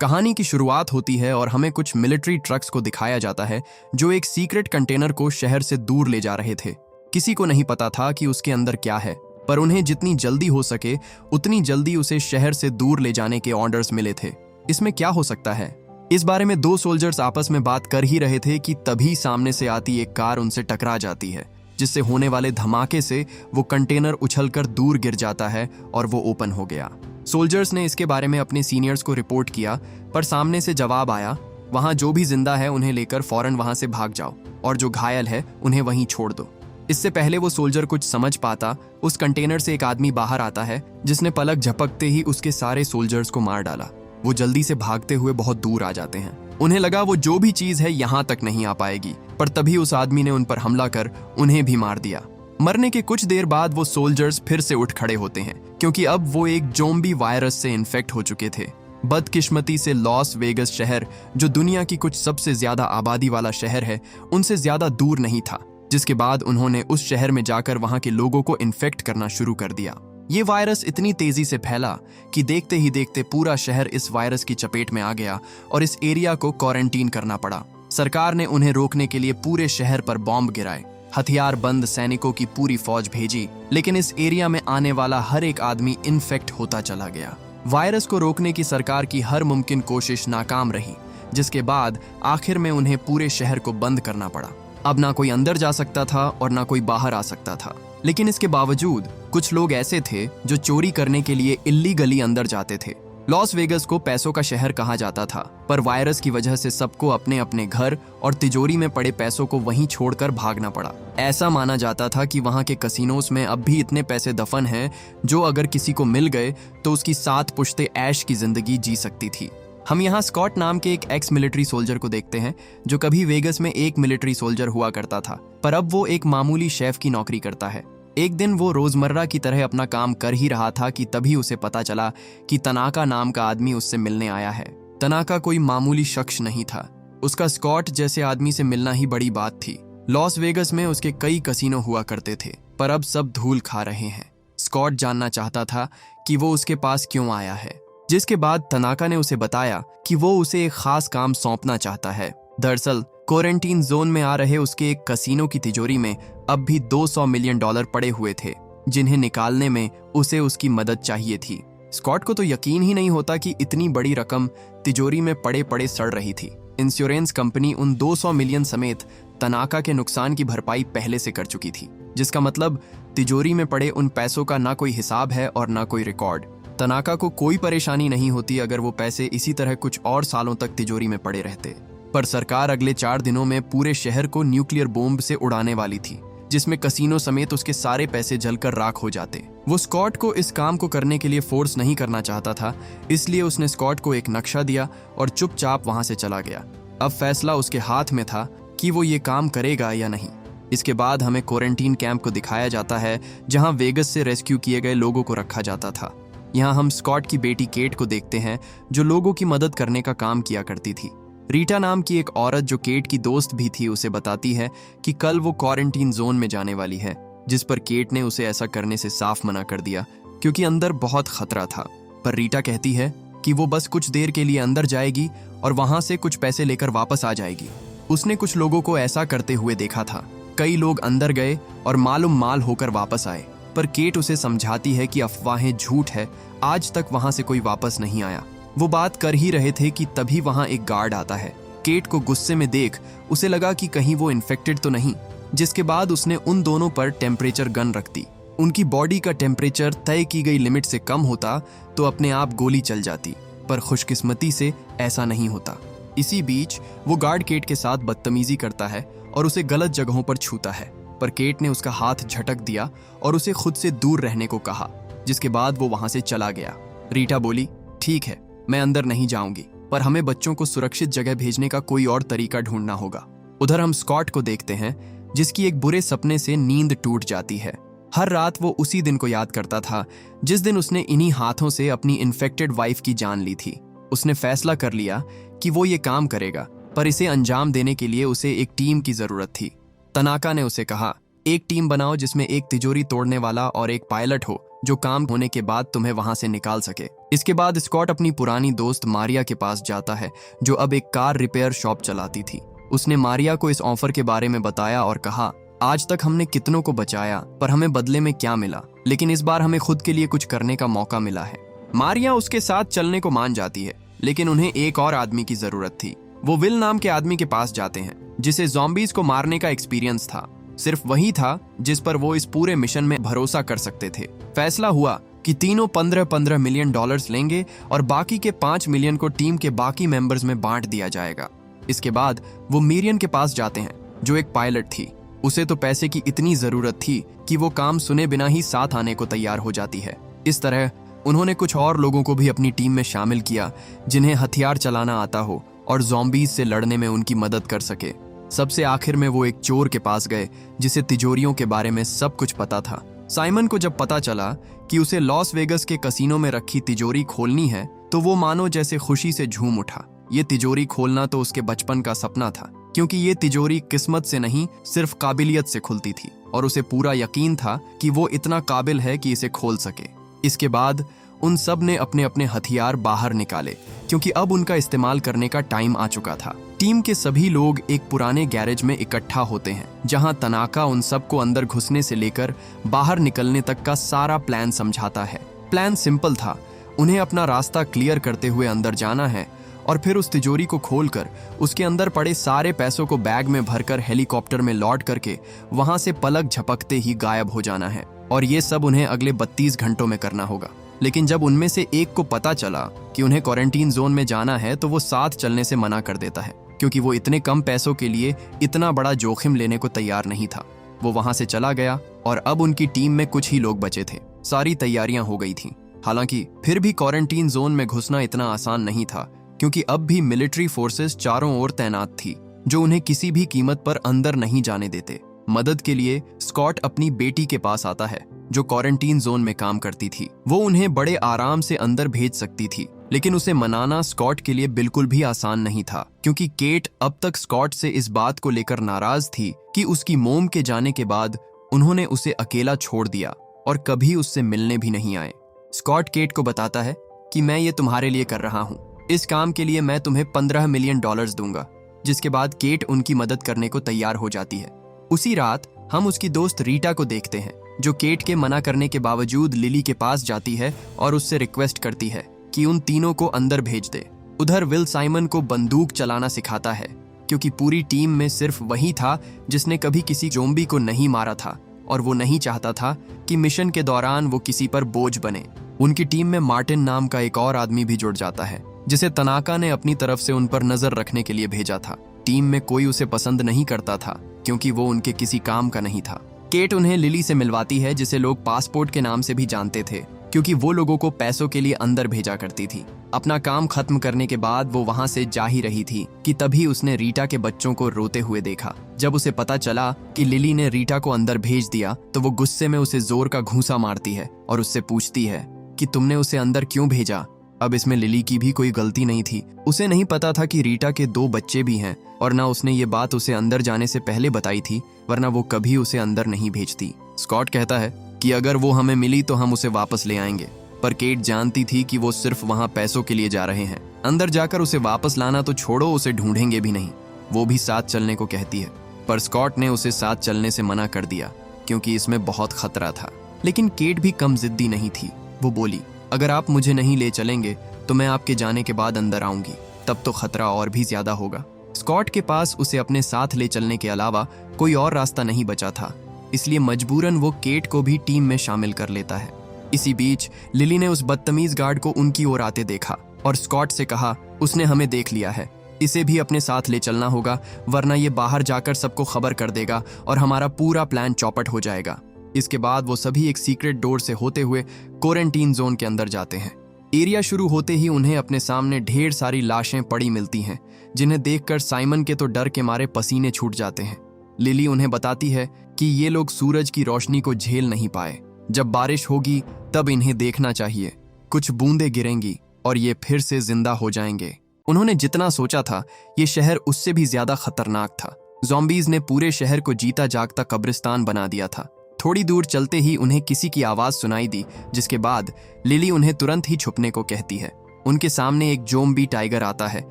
कहानी की शुरुआत होती है और हमें कुछ मिलिट्री ट्रक्स को दिखाया जाता है जो एक सीक्रेट कंटेनर को शहर से दूर ले जा रहे थे। किसी को नहीं पता था कि उसके अंदर क्या है, पर उन्हें जितनी जल्दी हो सके उतनी जल्दी उसे शहर से दूर ले जाने के ऑर्डर्स मिले थे। इसमें क्या हो सकता है, इस बारे में दो सोल्जर्स आपस में बात कर ही रहे थे कि तभी सामने से आती एक कार उनसे टकरा जाती है, जिससे होने वाले धमाके से वो कंटेनर उछलकर दूर गिर जाता है और वो ओपन हो गया। सोल्जर्स ने इसके बारे में अपने सीनियर्स को रिपोर्ट किया, पर सामने से जवाब आया, वहां जो भी जिंदा है उन्हें लेकर फौरन वहां से भाग जाओ और जो घायल है उन्हें वहीं छोड़ दो। इससे पहले वो सोल्जर कुछ समझ पाता, उस कंटेनर से एक आदमी बाहर आता है जिसने पलक झपकते ही उसके सारे सोल्जर्स को मार डाला। वो जल्दी से भागते हुए बहुत दूर आ जाते हैं। उन्हें लगा वो जो भी चीज है यहाँ तक नहीं आ पाएगी, पर तभी उस आदमी ने उन पर हमला कर उन्हें भी मार दिया। मरने के कुछ देर बाद वो सोल्जर्स फिर से उठ खड़े होते हैं, क्योंकि अब वो एक ज़ॉम्बी वायरस से इन्फेक्ट हो चुके थे। बदकिस्मती से लॉस वेगस शहर, जो दुनिया की कुछ सबसे ज्यादा आबादी वाला शहर है, उनसे ज्यादा दूर नहीं था, जिसके बाद उन्होंने उस शहर में जाकर वहां के लोगों को इन्फेक्ट करना शुरू कर दिया। ये वायरस इतनी तेजी से फैला कि देखते ही देखते पूरा शहर इस वायरस की चपेट में आ गया और इस एरिया को क्वारंटीन करना पड़ा। सरकार ने उन्हें रोकने के लिए पूरे शहर पर बॉम्ब गिराए, हथियार बंद सैनिकों की पूरी फौज भेजी, लेकिन इस एरिया में आने वाला हर एक आदमी इन्फेक्ट होता चला गया। वायरस को रोकने की सरकार की हर मुमकिन कोशिश नाकाम रही, जिसके बाद आखिर में उन्हें पूरे शहर को बंद करना पड़ा। अब ना कोई अंदर जा सकता था और ना कोई बाहर आ सकता था, लेकिन इसके बावजूद कुछ लोग ऐसे थे जो चोरी करने के लिए इल्लीगली अंदर जाते थे। लॉस वेगस को पैसों का शहर कहा जाता था, पर वायरस की वजह से सबको अपने अपने घर और तिजोरी में पड़े पैसों को वहीं छोड़कर भागना पड़ा। ऐसा माना जाता था कि वहां के कसिनोस में अब भी इतने पैसे दफन हैं जो अगर किसी को मिल गए तो उसकी 7 पुश्ते ऐश की जिंदगी जी सकती थी। हम यहाँ स्कॉट नाम के एक एक्स मिलिट्री सोल्जर को देखते हैं, जो कभी वेगस में एक मिलिट्री सोल्जर हुआ करता था, पर अब वो एक मामूली शेफ की नौकरी करता है। एक दिन वो रोजमर्रा की तरह अपना काम कर ही रहा था कि तभी उसे पता चला कि तनाका नाम का आदमी उससे मिलने आया है। तनाका कोई मामूली शख्स नहीं था, उसका स्कॉट जैसे आदमी से मिलना ही बड़ी बात थी। लॉस वेगस में उसके कई कसिनो हुआ करते थे, पर अब सब धूल खा रहे हैं। स्कॉट जानना चाहता था कि वो उसके पास क्यों आया है, जिसके बाद तनाका ने उसे बताया कि वो उसे एक खास काम सौंपना चाहता है। दरअसल क्वारंटीन जोन में आ रहे उसके एक कसिनो की तिजोरी में अब भी $200 मिलियन पड़े हुए थे, जिन्हें निकालने में उसे उसकी मदद चाहिए थी। स्कॉट को तो यकीन ही नहीं होता कि इतनी बड़ी रकम तिजोरी में पड़े पड़े सड़ रही थी। इंश्योरेंस कंपनी उन 200 मिलियन समेत तनाका के नुकसान की भरपाई पहले से कर चुकी थी, जिसका मतलब तिजोरी में पड़े उन पैसों का ना कोई हिसाब है और ना कोई रिकॉर्ड। तनाका को कोई परेशानी नहीं होती अगर वो पैसे इसी तरह कुछ और सालों तक तिजोरी में पड़े रहते, पर सरकार अगले 4 दिनों में पूरे शहर को न्यूक्लियर बॉम्ब से उड़ाने वाली थी, जिसमें कसिनो समेत उसके सारे पैसे जलकर राख हो जाते। वो स्कॉट को इस काम को करने के लिए फोर्स नहीं करना चाहता था, इसलिए उसने स्कॉट को एक नक्शा दिया और चुपचाप वहां से चला गया। अब फैसला उसके हाथ में था कि वो ये काम करेगा या नहीं। इसके बाद हमें क्वारंटीन कैंप को दिखाया जाता है, जहां वेगस से रेस्क्यू किए गए लोगों को रखा जाता था। यहाँ हम स्कॉट की बेटी केट को देखते हैं, जो लोगों की मदद करने का काम किया करती थी। रीटा नाम की एक औरत जो केट की दोस्त भी थी, उसे बताती है कि कल वो क्वारंटीन जोन में जाने वाली है, जिस पर केट ने उसे ऐसा करने से साफ मना कर दिया क्योंकि अंदर बहुत खतरा था। पर रीटा कहती है कि वो बस कुछ देर के लिए अंदर जाएगी और वहां से कुछ पैसे लेकर वापस आ जाएगी। उसने कुछ लोगों को ऐसा करते हुए देखा था। कई लोग अंदर गए और मालूम माल होकर वापस आए, पर केट उसे समझाती है कि अफवाहें झूठ है, आज तक वहां से कोई वापस नहीं आया। वो बात कर ही रहे थे कि तभी वहां एक गार्ड आता है। केट को गुस्से में देख उसे लगा कि कहीं वो इन्फेक्टेड तो नहीं, जिसके बाद उसने उन दोनों पर टेम्परेचर गन रख दी। उनकी बॉडी का टेम्परेचर तय की गई लिमिट से कम होता तो अपने आप गोली चल जाती, पर खुशकिस्मती से ऐसा नहीं होता। इसी बीच वो गार्ड केट के साथ बदतमीजी करता है और उसे गलत जगहों पर छूता है, पर केट ने उसका हाथ झटक दिया और उसे खुद से दूर रहने को कहा, जिसके बाद वो वहां से चला गया। रीटा बोली, ठीक है, मैं अंदर नहीं जाऊंगी, पर हमें बच्चों को सुरक्षित जगह भेजने का कोई और तरीका ढूंढना होगा। उधर हम स्कॉट को देखते हैं, जिसकी एक बुरे सपने से नींद टूट जाती है। हर रात वो उसी दिन को याद करता था जिस दिन उसने इन्हीं हाथों से अपनी इन्फेक्टेड वाइफ की जान ली थी। उसने फैसला कर लिया कि वो ये काम करेगा, पर इसे अंजाम देने के लिए उसे एक टीम की जरूरत थी। तनाका ने उसे कहा, एक टीम बनाओ जिसमें एक तिजोरी तोड़ने वाला और एक पायलट हो जो काम होने के बाद तुम्हें वहां से निकाल सके। इसके बाद स्कॉट अपनी पुरानी दोस्त मारिया के पास जाता है, जो अब एक कार रिपेयर शॉप चलाती थी। उसने मारिया को इस ऑफर के बारे में बताया और कहा, आज तक हमने कितनों को बचाया, पर हमें बदले में क्या मिला, लेकिन इस बार हमें खुद के लिए कुछ करने का मौका मिला है। मारिया उसके साथ चलने को मान जाती है, लेकिन उन्हें एक और आदमी की जरूरत थी। वो विल नाम के आदमी के पास जाते हैं, जिसे ज़ॉम्बीज को मारने का एक्सपीरियंस था। सिर्फ वही था जिस पर वो इस पूरे मिशन में भरोसा कर सकते थे। फैसला हुआ कि तीनों 15-15 मिलियन डॉलर्स लेंगे और बाकी के 5 मिलियन को टीम के बाकी मेंबर्स में बांट दिया जाएगा। इसके बाद वो मीरियन के पास जाते हैं, जो एक पायलट थी। उसे तो पैसे की इतनी जरूरत थी कि वो काम सुने बिना ही साथ आने को तैयार हो जाती है। इस तरह उन्होंने कुछ और लोगों को भी अपनी टीम में शामिल किया, जिन्हें हथियार चलाना आता हो और ज़ॉम्बीज से लड़ने में उनकी मदद कर सके। सबसे आखिर में वो एक चोर के पास गए, जिसे तिजोरियों के बारे में सब कुछ पता था। साइमन को जब पता चला कि उसे लॉस वेगस के कसीनो में रखी तिजोरी खोलनी है, तो वो मानो जैसे खुशी से झूम उठा। ये तिजोरी खोलना तो उसके बचपन का सपना था, क्योंकि ये तिजोरी किस्मत से नहीं, सिर्फ काबिलियत से खुलती थी और उसे पूरा यकीन था कि वो इतना काबिल है कि इसे खोल सके। इसके बाद उन सब ने अपने अपने हथियार बाहर निकाले, क्योंकि अब उनका इस्तेमाल करने का टाइम आ चुका था। टीम के सभी लोग एक पुराने गैरेज में इकट्ठा होते हैं, जहां तनाका उन सबको अंदर घुसने से लेकर बाहर निकलने तक का सारा प्लान समझाता है। प्लान सिंपल था, उन्हें अपना रास्ता क्लियर करते हुए अंदर जाना है और फिर उस तिजोरी को खोलकर उसके अंदर पड़े सारे पैसों को बैग में भरकर हेलीकॉप्टर में लौट करके वहां से पलक झपकते ही गायब हो जाना है। और ये सब उन्हें अगले 32 घंटों में करना होगा। लेकिन जब उनमें से एक को पता चला कि उन्हें क्वारंटीन जोन में जाना है, तो वो साथ चलने से मना कर देता है, क्योंकि वो इतने कम पैसों के लिए इतना बड़ा जोखिम लेने को तैयार नहीं था। वो वहां से चला गया और अब उनकी टीम में कुछ ही लोग बचे थे। सारी तैयारियां हो गई थी। हालांकि फिर भी क्वारंटीन जोन में घुसना इतना आसान नहीं था, क्योंकि अब भी मिलिट्री फोर्सेस चारों ओर तैनात थी, जो उन्हें किसी भी कीमत पर अंदर नहीं जाने देते। मदद के लिए स्कॉट अपनी बेटी के पास आता है, जो क्वारंटीन जोन में काम करती थी। वो उन्हें बड़े आराम से अंदर भेज सकती थी, लेकिन उसे मनाना स्कॉट के लिए बिल्कुल भी आसान नहीं था, क्योंकि केट अब तक स्कॉट से इस बात को लेकर नाराज थी कि उसकी मोम के जाने के बाद उन्होंने उसे अकेला छोड़ दिया और कभी उससे मिलने भी नहीं आए। स्कॉट केट को बताता है कि मैं ये तुम्हारे लिए कर रहा हूँ, इस काम के लिए मैं तुम्हें 15 मिलियन डॉलर्स दूंगा। जिसके बाद केट उनकी मदद करने को तैयार हो जाती है। उसी रात हम उसकी दोस्त रीटा को देखते हैं, जो केट के मना करने के बावजूद लिली के पास जाती है और उससे रिक्वेस्ट करती है कि उन तीनों को अंदर भेज दे। उधर विल साइमन को बंदूक चलाना सिखाता है, क्योंकि पूरी टीम में सिर्फ वही था जिसने कभी किसी ज़ॉम्बी को नहीं मारा था, और वो नहीं चाहता था कि मिशन के दौरान वो किसी पर बोझ बने। उनकी टीम में मार्टिन नाम का एक और आदमी भी जुड़ जाता है, जिसे तनाका ने अपनी तरफ से उन पर नजर रखने के लिए भेजा था। टीम में कोई उसे पसंद नहीं करता था, क्योंकि वो उनके किसी काम का नहीं था। केट उन्हें लिली से मिलवाती है, जिसे लोग पासपोर्ट के नाम से भी जानते थे, क्योंकि वो लोगों को पैसों के लिए अंदर भेजा करती थी। अपना काम खत्म करने के बाद वो वहां से जा ही रही थी कि तभी उसने रीटा के बच्चों को रोते हुए देखा। जब उसे पता चला कि लिली ने रीटा को अंदर भेज दिया, तो वो गुस्से में उसे जोर का घूंसा मारती है और उससे पूछती है कि तुमने उसे अंदर क्यों भेजा। अब इसमें लिली की भी कोई गलती नहीं थी। उसे नहीं पता था कि रीटा के 2 बच्चे भी हैं, और ना उसने ये बात उसे अंदर जाने से पहले बताई थी, वरना वो कभी उसे अंदर नहीं भेजती। स्कॉट कहता है कि अगर वो हमें मिली तो हम उसे वापस ले आएंगे, पर केट जानती थी कि वो सिर्फ वहां पैसों के लिए जा रहे हैं। अंदर जाकर उसे वापस लाना तो छोड़ो, उसे ढूंढेंगे भी नहीं। वो भी साथ चलने को कहती है, पर स्कॉट ने उसे साथ चलने से मना कर दिया, क्योंकि इसमें बहुत खतरा था। लेकिन केट भी कम जिद्दी नहीं थी। वो बोली, अगर आप मुझे नहीं ले चलेंगे तो मैं आपके जाने के बाद अंदर आऊंगी, तब तो खतरा और भी ज्यादा होगा। स्कॉट के पास उसे अपने साथ ले चलने के अलावा कोई और रास्ता नहीं बचा था, इसलिए मजबूरन वो केट को भी टीम में शामिल कर लेता है। इसी बीच लिली ने उस बदतमीज गार्ड को उनकी ओर आते देखा और स्कॉट से कहा, उसने हमें देख लिया है, इसे भी अपने साथ ले चलना होगा, वरना ये बाहर जाकर सबको खबर कर देगा और हमारा पूरा प्लान चौपट हो जाएगा। इसके बाद वो सभी एक सीक्रेट डोर से होते हुए क्वारंटीन जोन के अंदर जाते हैं। एरिया शुरू होते ही उन्हें अपने सामने ढेर सारी लाशें पड़ी मिलती हैं, जिन्हें देखकर साइमन के तो डर के मारे पसीने छूट जाते हैं। लिली उन्हें बताती है कि ये लोग सूरज की रोशनी को झेल नहीं पाए। जब बारिश होगी तब इन्हें देखना चाहिए, कुछ बूंदें गिरेंगी और ये फिर से जिंदा हो जाएंगे। उन्होंने जितना सोचा था, ये शहर उससे भी ज्यादा खतरनाक था। ज़ॉम्बीज ने पूरे शहर को जीता जागता कब्रिस्तान बना दिया था। थोड़ी दूर चलते ही उन्हें किसी की आवाज सुनाई दी, जिसके बाद लिली उन्हें तुरंत ही छुपने को कहती है। उनके सामने एक ज़ॉम्बी टाइगर आता है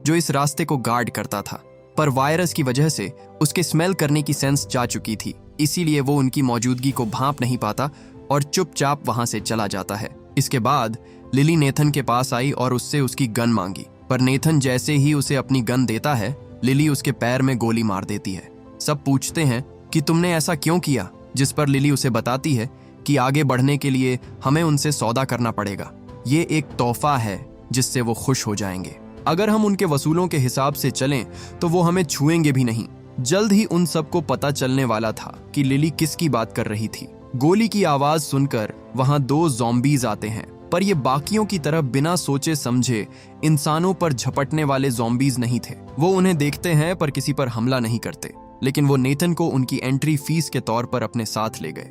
जो इस रास्ते को गार्ड करता था, पर वायरस की वजह से उसके स्मेल करने की सेंस जा चुकी थी, इसीलिए वो उनकी मौजूदगी को भांप नहीं पाता और चुपचाप वहां से चला जाता है। इसके बाद लिली नेथन के पास आई और उससे उसकी गन मांगी, पर नेथन जैसे ही उसे अपनी गन देता है, लिली उसके पैर में गोली मार देती है। सब पूछते हैं कि तुमने ऐसा क्यों किया, जिस पर लिली उसे बताती है कि आगे बढ़ने के लिए हमें उनसे सौदा करना पड़ेगा। ये एक तोहफा है जिससे वो खुश हो जाएंगे। अगर हम उनके वसूलों के हिसाब से चलें तो वो हमें छुएंगे भी नहीं। जल्द ही उन सबको पता चलने वाला था कि लिली किसकी बात कर रही थी। गोली की आवाज सुनकर वहां 2 ज़ॉम्बीज आते हैं, पर ये बाकियों की तरह बिना सोचे समझे इंसानों पर झपटने वाले ज़ॉम्बीज नहीं थे। वो उन्हें देखते हैं पर किसी पर हमला नहीं करते, लेकिन वो नेथन को उनकी एंट्री फीस के तौर पर अपने साथ ले गए।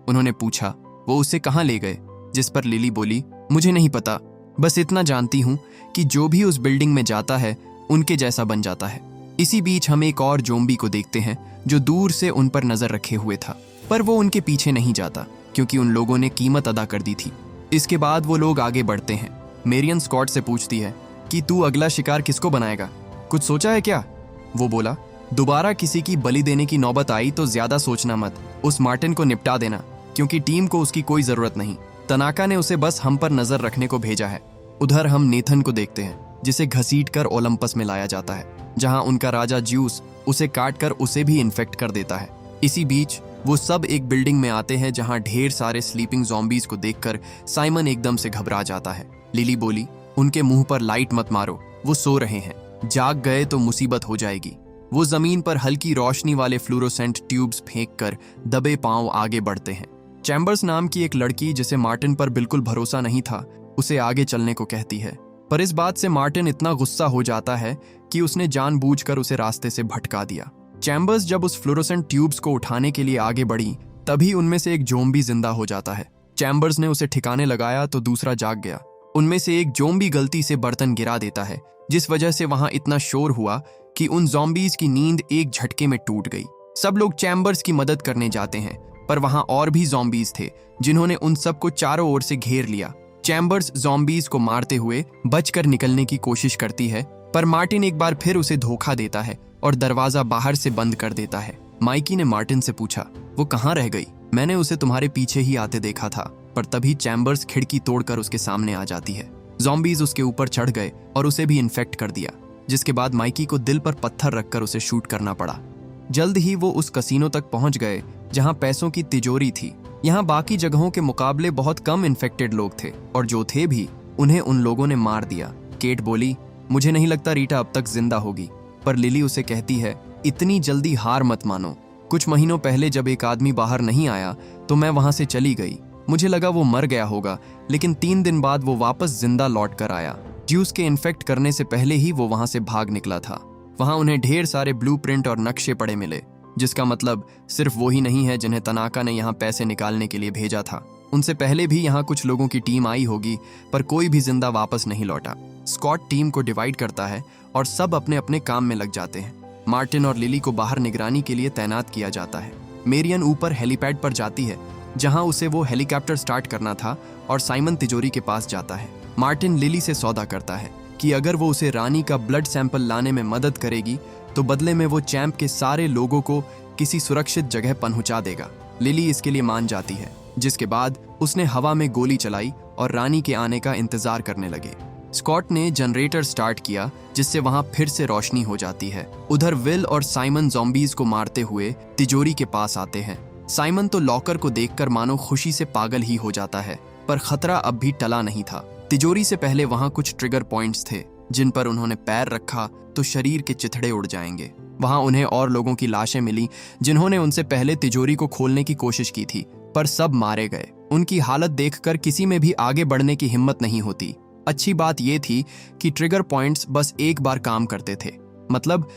उन्होंने पूछा वो उसे कहाँ ले गए, जिस पर लिली बोली, मुझे नहीं पता, बस इतना जानती हूँ कि जो भी उस बिल्डिंग में जाता है उनके जैसा बन जाता है। इसी बीच हम एक और ज़ॉम्बी को देखते हैं जो दूर से उन पर नजर रखे हुए था, पर वो उनके पीछे नहीं जाता क्योंकि उन लोगों ने कीमत अदा कर दी थी। इसके बाद वो लोग आगे बढ़ते हैं। मेरियन स्कॉट से पूछती है कि तू अगला शिकार किसको बनाएगा, कुछ सोचा है क्या? वो बोला, दोबारा किसी की बलि देने की नौबत आई तो ज्यादा सोचना मत, उस मार्टिन को निपटा देना, क्योंकि टीम को उसकी कोई जरूरत नहीं। तनाका ने उसे बस हम पर नजर रखने को भेजा है। उधर हम नेथन को देखते हैं जिसे घसीटकर ओलंपस में लाया जाता है, जहां उनका राजा ज्यूस उसे काटकर उसे भी इन्फेक्ट कर देता है। इसी बीच वो सब एक बिल्डिंग में आते हैं जहां ढेर सारे स्लीपिंग ज़ॉम्बीज को देखकर साइमन एकदम से घबरा जाता है। लिली बोली, उनके मुंह पर लाइट मत मारो, वो सो रहे हैं, जाग गए तो मुसीबत हो जाएगी। वो जमीन पर हल्की रोशनी वाले फ्लोरोसेंट ट्यूब्स फेंककर दबे पांव आगे बढ़ते हैं। चैम्बर्स नाम की एक लड़की जिसे मार्टिन पर बिल्कुल भरोसा नहीं था, उसे आगे चलने को कहती है, पर इस बात से मार्टिन इतना गुस्सा हो जाता है कि उसने जानबूझकर उसे रास्ते से भटका दिया। चैम्बर्स जब उस फ्लोरोसेंट ट्यूब्स को उठाने के लिए आगे बढ़ी, तभी उनमें से एक ज़ॉम्बी जिंदा हो जाता है। चैम्बर्स ने उसे ठिकाने लगाया तो दूसरा जाग गया। उनमें से एक ज़ॉम्बी गलती से बर्तन गिरा देता है, जिस वजह से वहां इतना शोर हुआ कि उन ज़ॉम्बीज की नींद एक झटके में टूट गई। सब लोग चैम्बर्स की मदद करने जाते हैं, पर वहां और भी ज़ॉम्बीज थे जिन्होंने उन सबको चारों ओर से घेर लिया। चैम्बर्स ज़ॉम्बीज को मारते हुए बचकर निकलने की कोशिश करती है, पर मार्टिन एक बार फिर उसे धोखा देता है और दरवाजा बाहर से बंद कर देता है। माइकी ने मार्टिन से पूछा, वो कहाँ रह गई? मैंने उसे तुम्हारे पीछे ही आते देखा था। पर तभी चैम्बर्स खिड़की तोड़कर उसके सामने आ जाती है। ज़ॉम्बीज उसके ऊपर चढ़ गए और उसे भी इन्फेक्ट कर दिया, जिसके बाद माइकी को दिल पर पत्थर रखकर उसे शूट करना पड़ा। जल्द ही वो उस कसीनो तक पहुंच गए जहां पैसों की तिजोरी थी। यहाँ बाकी जगहों के मुकाबले बहुत कम इन्फेक्टेड लोग थे, और जो थे भी उन्हें उन लोगों ने मार दिया। केट बोली, मुझे नहीं लगता रीटा अब तक जिंदा होगी, पर लिली उसे कहती है, इतनी जल्दी हार मत मानो। कुछ महीनों पहले जब एक आदमी बाहर नहीं आया तो मैं वहां से चली गई। मुझे लगा वो मर गया होगा, लेकिन 3 दिन बाद वो वापस जिंदा लौट कर आया। ज्यूस के इन्फेक्ट करने से पहले ही वो वहां से भाग निकला था। वहां उन्हें ढेर सारे ब्लूप्रिंट और नक्शे पड़े मिले, जिसका मतलब सिर्फ वो ही नहीं है जिन्हें तनाका ने यहाँ पैसे निकालने के लिए भेजा था। उनसे पहले भी यहाँ कुछ लोगों की टीम आई होगी, पर कोई भी जिंदा वापस नहीं लौटा। स्कॉट टीम को डिवाइड करता है और सब अपने अपने काम में लग जाते हैं। मार्टिन और लिली को बाहर निगरानी के लिए तैनात किया जाता है। मेरियन ऊपर हेलीपैड पर जाती है, जहां उसे वो हेलीकॉप्टर स्टार्ट करना था, और साइमन तिजोरी के पास जाता है। मार्टिन लिली से सौदा करता है कि अगर वो उसे रानी का ब्लड सैंपल लाने में मदद करेगी तो बदले में वो चैंप के सारे लोगों को किसी सुरक्षित जगह पहुंचा देगा। लिली इसके लिए मान जाती है, जिसके बाद उसने हवा में गोली चलाई और रानी के आने का इंतजार करने लगे। स्कॉट ने जनरेटर स्टार्ट किया, जिससे वहां फिर से रोशनी हो जाती है। उधर विल और साइमन ज़ॉम्बीज को मारते हुए तिजोरी के पास आते हैं। साइमन तो लॉकर को देखकर मानो खुशी से पागल ही हो जाता है, पर खतरा अब भी टला नहीं था। तिजोरी से पहले वहां कुछ ट्रिगर पॉइंट्स थे, जिन पर उन्होंने पैर रखा तो शरीर के चिथड़े उड़ जाएंगे। वहां उन्हें और लोगों की लाशें मिली जिन्होंने उनसे पहले तिजोरी को खोलने की कोशिश की थी, पर सब मारे गए। उनकी हालत देखकर किसी में भी आगे बढ़ने की हिम्मत नहीं होती। अच्छी बात यह थी कि ट्रिगर पॉइंट्स बस एक बार काम करते थे, मतलब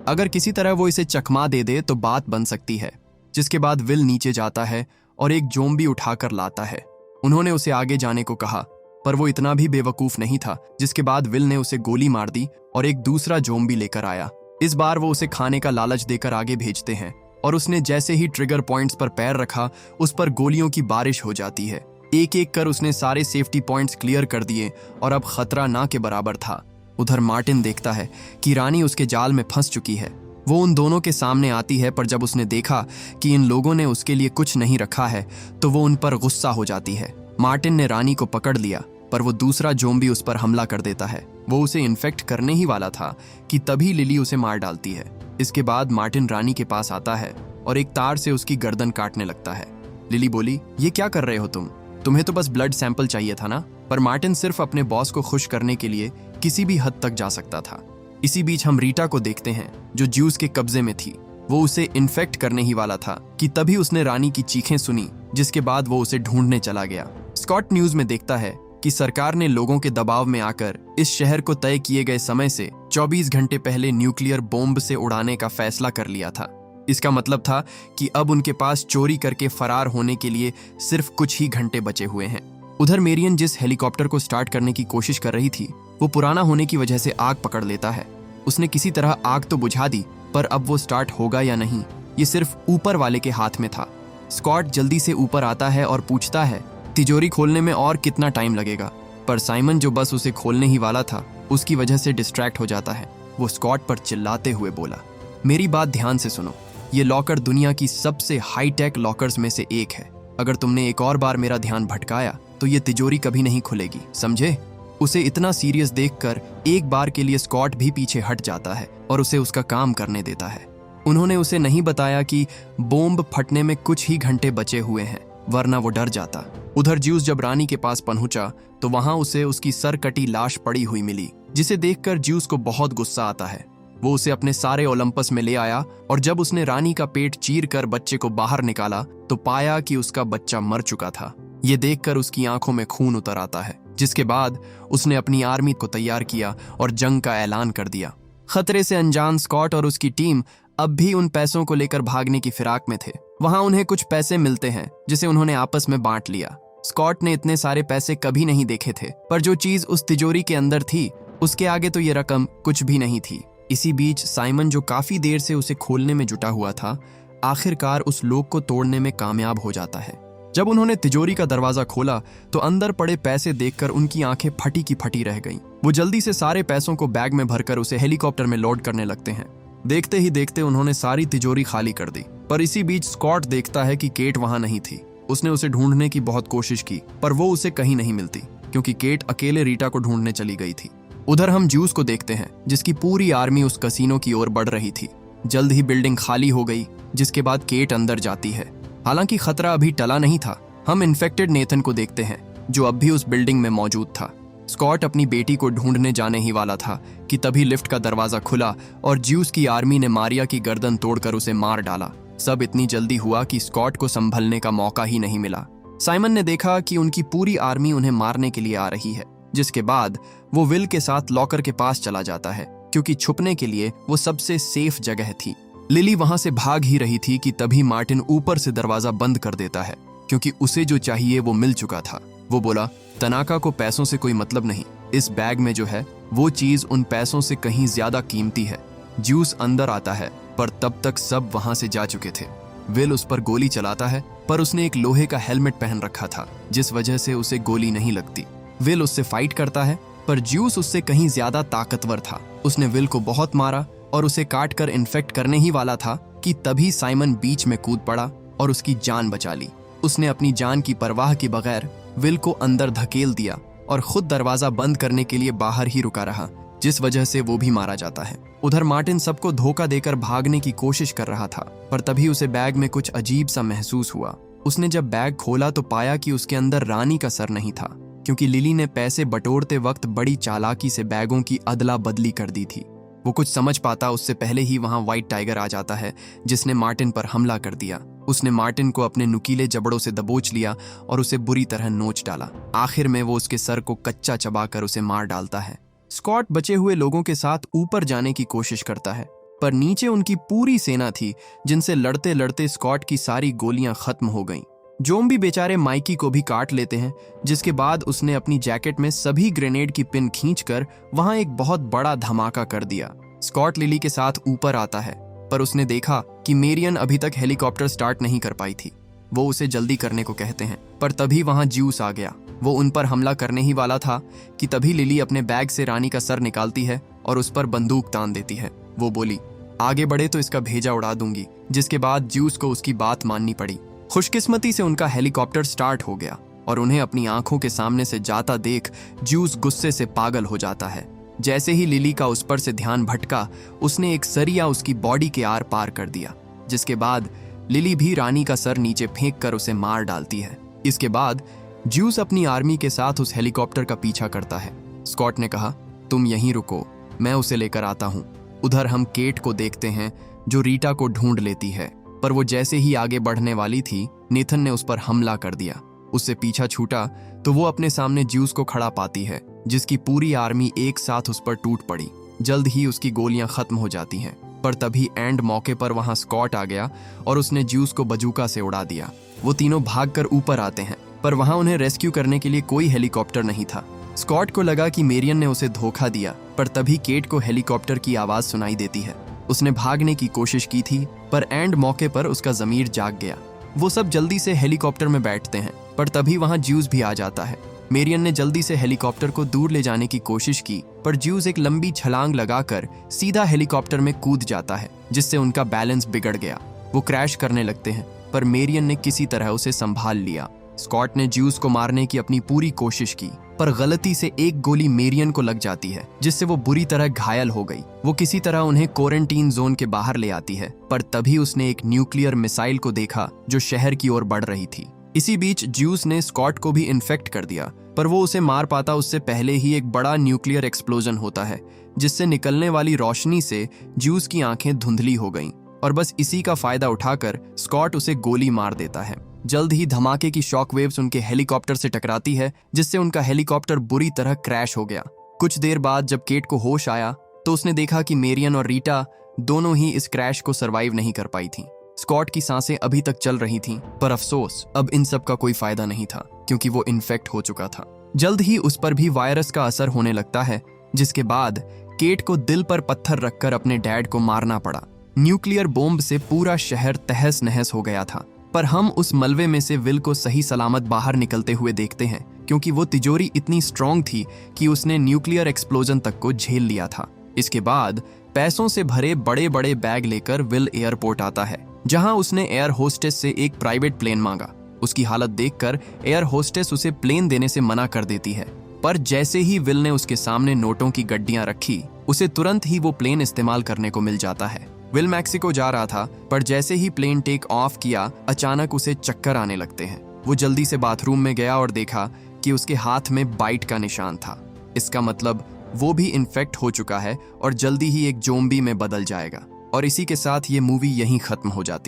अगर किसी तरह वो इसे चकमा दे दे तो बात बन सकती है। जिसके बाद विल नीचे जाता है और एक ज़ॉम्बी उठाकर लाता है। उन्होंने उसे आगे जाने को कहा, पर वो इतना भी बेवकूफ नहीं था। जिसके बाद विल ने उसे गोली मार दी और एक दूसरा ज़ॉम्बी लेकर आया। इस बार वो उसे खाने का लालच देकर आगे भेजते हैं। और उसने जैसे ही ट्रिगर पॉइंट्स पर पैर रखा उस पर गोलियों की बारिश हो जाती है। एक एक कर उसने सारे सेफ्टी पॉइंट्स क्लियर कर दिए और अब खतरा ना के बराबर था। उधर मार्टिन देखता है कि रानी उसके जाल में फंस चुकी है। वो उन दोनों के सामने आती है, पर जब उसने देखा कि इन लोगों ने उसके लिए कुछ नहीं रखा है तो वो उन पर गुस्सा हो जाती है। मार्टिन ने रानी को पकड़ लिया, पर वो दूसरा ज़ोंबी उस पर हमला कर देता है। वो उसे इन्फेक्ट करने ही वाला था कि तभी लिली उसे मार डालती है। इसके बाद मार्टिन रानी के पास आता है और एक तार से उसकी गर्दन काटने लगता है। लिली बोली, ये क्या कर रहे हो तुम्हें तो बस ब्लड सैंपल चाहिए था ना। पर मार्टिन सिर्फ अपने बॉस को खुश करने के लिए किसी भी हद तक जा सकता था। इसी बीच हम रीटा को देखते हैं जो ज्यूस के कब्जे में थी। वो उसे इन्फेक्ट करने ही वाला था कि तभी उसने रानी की चीखें सुनी, जिसके बाद वो उसे ढूंढने चला गया। स्कॉट न्यूज में देखता है कि सरकार ने लोगों के दबाव में आकर इस शहर को तय किए गए समय से 24 घंटे पहले न्यूक्लियर बॉम्ब से उड़ाने का फैसला कर लिया था। इसका मतलब था कि अब उनके पास चोरी करके फरार होने के लिए सिर्फ कुछ ही घंटे बचे हुए हैं। उधर मेरियन जिस हेलीकॉप्टर को स्टार्ट करने की कोशिश कर रही थी वो पुराना होने की वजह से आग पकड़ लेता है। उसने किसी तरह आग तो बुझा दी, पर अब वो स्टार्ट होगा या नहीं ये सिर्फ ऊपर वाले के हाथ में था। स्कॉट जल्दी से ऊपर आता है और पूछता है तिजोरी खोलने में और कितना टाइम लगेगा, पर साइमन जो बस उसे खोलने ही वाला था उसकी वजह से डिस्ट्रैक्ट हो जाता है। वो स्कॉट पर चिल्लाते हुए बोला, मेरी बात ध्यान से सुनो, ये लॉकर दुनिया की सबसे हाईटेक लॉकर्स में से एक है। अगर तुमने एक और बार मेरा ध्यान भटकाया तो ये तिजोरी कभी नहीं खुलेगी, समझे? उसे इतना सीरियस देखकर एक बार के लिए स्कॉट भी पीछे हट जाता है और उसे उसका काम करने देता है। उन्होंने उसे नहीं बताया कि बॉम्ब फटने में कुछ ही घंटे बचे हुए हैं, वरना वो डर जाता। उधर ज्यूस जब रानी के पास पहुंचा तो वहां उसे उसकी सर कटी लाश पड़ी हुई मिली, जिसे देखकर ज्यूस को बहुत गुस्सा आता है। वो उसे अपने सारे ओलंपस में ले आया और जब उसने रानी का पेट चीर कर बच्चे को बाहर निकाला तो पाया कि उसका बच्चा मर चुका था। ये देखकर उसकी आंखों में खून उतर आता है, जिसके बाद उसने अपनी आर्मी को तैयार किया और जंग का ऐलान कर दिया। खतरे से अनजान स्कॉट और उसकी टीम अब भी उन पैसों को लेकर भागने की फिराक में थे। वहां उन्हें कुछ पैसे मिलते हैं जिसे उन्होंने आपस में बांट लिया। स्कॉट ने इतने सारे पैसे कभी नहीं देखे थे, पर जो चीज उस तिजोरी के अंदर थी उसके आगे तो ये रकम कुछ भी नहीं थी। इसी बीच साइमन जो काफी देर से उसे खोलने में जुटा हुआ था, आखिरकार उस लॉक को तोड़ने में कामयाब हो जाता है। जब उन्होंने तिजोरी का दरवाजा खोला तो अंदर पड़े पैसे देखकर उनकी आंखें फटी की फटी रह गईं। वो जल्दी से सारे पैसों को बैग में भरकर उसे हेलीकॉप्टर में लोड करने लगते हैं। देखते ही देखते उन्होंने सारी तिजोरी खाली कर दी। पर इसी बीच स्कॉट देखता है कि केट वहां नहीं थी। उसने उसे ढूंढने की बहुत कोशिश की, पर वो उसे कहीं नहीं मिलती, क्योंकि केट अकेले रीटा को ढूंढने चली गई थी। उधर हम ज्यूस को देखते हैं जिसकी पूरी आर्मी उस कसीनो की ओर बढ़ रही थी। जल्द ही बिल्डिंग खाली हो गई, जिसके बाद केट अंदर जाती है। हालांकि खतरा अभी टला नहीं था। हम इन्फेक्टेड नेथन को देखते हैं जो अब भी उस बिल्डिंग में मौजूद था। स्कॉट अपनी बेटी को ढूंढने जाने ही वाला था कि तभी लिफ्ट का दरवाजा खुला और ज्यूस की आर्मी ने मारिया की गर्दन तोड़कर उसे मार डाला। सब इतनी जल्दी हुआ कि स्कॉट को संभलने का मौका ही नहीं मिला। साइमन ने देखा कि उनकी पूरी आर्मी उन्हें मारने के लिए आ रही है, जिसके बाद वो विल के साथ लॉकर के पास चला जाता है, क्योंकि छुपने के लिए वो सबसे सेफ जगह थी। लिली वहां से भाग ही रही थी कि तभी मार्टिन ऊपर से दरवाजा बंद कर देता है, क्योंकि उसे जो चाहिए वो मिल चुका था। वो बोला, तनाका को पैसों से कोई मतलब नहीं, इस बैग में जो है वो चीज उन पैसों से कहीं ज्यादा कीमती है। ज्यूस अंदर आता है, पर तब तक सब वहां से जा चुके थे। विल उस पर गोली चलाता है, पर उसने एक लोहे का हेलमेट पहन रखा था, जिस वजह से उसे गोली नहीं लगती। विल उससे फाइट करता है, पर ज्यूस उससे कहीं ज्यादा ताकतवर था। उसने विल को बहुत मारा और उसे काट कर इन्फेक्ट करने ही वाला था कि तभी साइमन बीच में कूद पड़ा और उसकी जान बचा ली। उसने अपनी जान की परवाह के बगैर विल को अंदर धकेल दिया और खुद दरवाजा बंद करने के लिए बाहर ही रुका रहा, जिस वजह से वो भी मारा जाता है। उधर मार्टिन सबको धोखा देकर भागने की कोशिश कर रहा था, पर तभी उसे बैग में कुछ अजीब सा महसूस हुआ। उसने जब बैग खोला तो पाया कि उसके अंदर रानी का सर नहीं था, क्योंकि लिली ने पैसे बटोरते वक्त बड़ी चालाकी से बैगों की अदला बदली कर दी थी। वो कुछ समझ पाता उससे पहले ही वहां व्हाइट टाइगर आ जाता है, जिसने मार्टिन पर हमला कर दिया। उसने मार्टिन को अपने नुकीले जबड़ों से दबोच लिया और उसे बुरी तरह नोच डाला। आखिर में वो उसके सर को कच्चा चबाकर उसे मार डालता है। स्कॉट बचे हुए लोगों के साथ ऊपर जाने की कोशिश करता है, पर नीचे उनकी पूरी सेना थी, जिनसे लड़ते लड़ते स्कॉट की सारी गोलियां खत्म हो गईं। ज़ोंबी बेचारे माइकी को भी काट लेते हैं, जिसके बाद उसने अपनी जैकेट में सभी ग्रेनेड की पिन खींचकर वहां एक बहुत बड़ा धमाका कर दिया। स्कॉट लिली के साथ ऊपर आता है, पर उसने देखा कि मेरियन अभी तक हेलीकॉप्टर स्टार्ट नहीं कर पाई थी। वो उसे जल्दी करने को कहते हैं, पर तभी वहां ज्यूस आ गया। वो उन पर हमला करने ही वाला था कि तभी लिली अपने बैग से रानी का सर निकालती है और उस पर बंदूक तान देती है। वो बोली, आगे बढ़े तो इसका भेजा उड़ा दूंगी, जिसके बाद ज्यूस को उसकी बात माननी पड़ी। खुशकिस्मती से उनका हेलीकॉप्टर स्टार्ट हो गया और उन्हें अपनी आंखों के सामने से जाता देख ज्यूस गुस्से से पागल हो जाता है। जैसे ही लिली का उस पर से ध्यान भटका, उसने एक सरिया उसकी बॉडी के आर पार कर दिया, जिसके बाद लिली भी रानी का सर नीचे फेंक कर उसे मार डालती है। इसके बाद ज्यूस अपनी आर्मी के साथ उस हेलीकॉप्टर का पीछा करता है। स्कॉट ने कहा, तुम यहीं रुको, मैं उसे लेकर आता हूँ। उधर हम केट को देखते हैं जो रीटा को ढूंढ लेती है, पर वो जैसे ही आगे बढ़ने वाली थी, नेथन ने उस पर हमला कर दिया। उससे पीछा छूटा तो वो अपने सामने ज्यूस को खड़ा पाती है, जिसकी पूरी आर्मी एक साथ उस पर टूट पड़ी। जल्द ही उसकी गोलियां खत्म हो जाती हैं, पर तभी एंड मौके पर वहां स्कॉट आ गया और उसने ज्यूस को बजूका से उड़ा दिया। वो तीनों भागकर ऊपर आते हैं, पर वहां उन्हें रेस्क्यू करने के लिए कोई हेलीकॉप्टर नहीं था। स्कॉट को लगा कि मेरियन ने उसे धोखा दिया, पर तभी केट को हेलीकॉप्टर की आवाज सुनाई देती है। उसने भागने की कोशिश की थी, पर एंड मौके पर उसका जमीर जाग गया। वो सब जल्दी से हेलीकॉप्टर में बैठते हैं, पर तभी वहां ज्यूस भी आ जाता है। मेरियन ने जल्दी से हेलीकॉप्टर को दूर ले जाने की कोशिश की, पर ज्यूस एक लंबी छलांग लगाकर सीधा हेलीकॉप्टर में कूद जाता है, जिससे उनका बैलेंस बिगड़ गया। वो क्रैश करने लगते हैं, पर मेरियन ने किसी तरह उसे संभाल लिया। स्कॉट ने ज्यूस को मारने की अपनी पूरी कोशिश की, पर गलती से एक गोली मेरियन को लग जाती है, जिससे वो बुरी तरह घायल हो गई। वो किसी तरह उन्हें क्वारंटीन जोन के बाहर ले आती है, पर तभी उसने एक न्यूक्लियर मिसाइल को देखा जो शहर की ओर बढ़ रही थी। इसी बीच ज्यूस ने स्कॉट को भी इन्फेक्ट कर दिया, पर वो उसे मार पाता उससे पहले ही एक बड़ा न्यूक्लियर एक्सप्लोजन होता है, जिससे निकलने वाली रोशनी से ज्यूस की आंखें धुंधली हो गईं, और बस इसी का फायदा उठाकर स्कॉट उसे गोली मार देता है। जल्द ही धमाके की शॉक वेव्स उनके हेलीकॉप्टर से टकराती है, जिससे उनका हेलीकॉप्टर बुरी तरह क्रैश हो गया। कुछ देर बाद जब केट को होश आया तो उसने देखा कि मेरियन और रीटा दोनों ही इस क्रैश को सरवाइव नहीं कर पाई थीं। स्कॉट की सांसें अभी तक चल रही थीं, पर अफसोस अब इन सब का कोई फायदा नहीं था, क्योंकि वो इन्फेक्ट हो चुका था। जल्द ही उस पर भी वायरस का असर होने लगता है, जिसके बाद केट को दिल पर पत्थर रखकर अपने डैड को मारना पड़ा। न्यूक्लियर बॉम्ब से पूरा शहर तहस नहस हो गया था, पर हम उस मलबे में से विल को सही सलामत बाहर निकलते हुए देखते हैं, क्योंकि वो तिजोरी इतनी स्ट्रॉन्ग थी कि उसने न्यूक्लियर एक्सप्लोजन तक को झेल लिया था। इसके बाद पैसों से भरे बड़े बड़े बैग लेकर विल एयरपोर्ट आता है, जहां उसने एयर होस्टेस से एक प्राइवेट प्लेन मांगा। उसकी हालत देखकर एयर होस्टेस उसे प्लेन देने से मना कर देती है, पर जैसे ही विल ने उसके सामने नोटों की गड्डियां रखी, उसे तुरंत ही वो प्लेन इस्तेमाल करने को मिल जाता है। विल मैक्सिको जा रहा था, पर जैसे ही प्लेन टेक ऑफ किया, अचानक उसे चक्कर आने लगते हैं। वो जल्दी से बाथरूम में गया और देखा कि उसके हाथ में बाइट का निशान था। इसका मतलब वो भी इन्फेक्ट हो चुका है और जल्दी ही एक ज़ॉम्बी में बदल जाएगा। और इसी के साथ ये मूवी यहीं खत्म हो जाती है।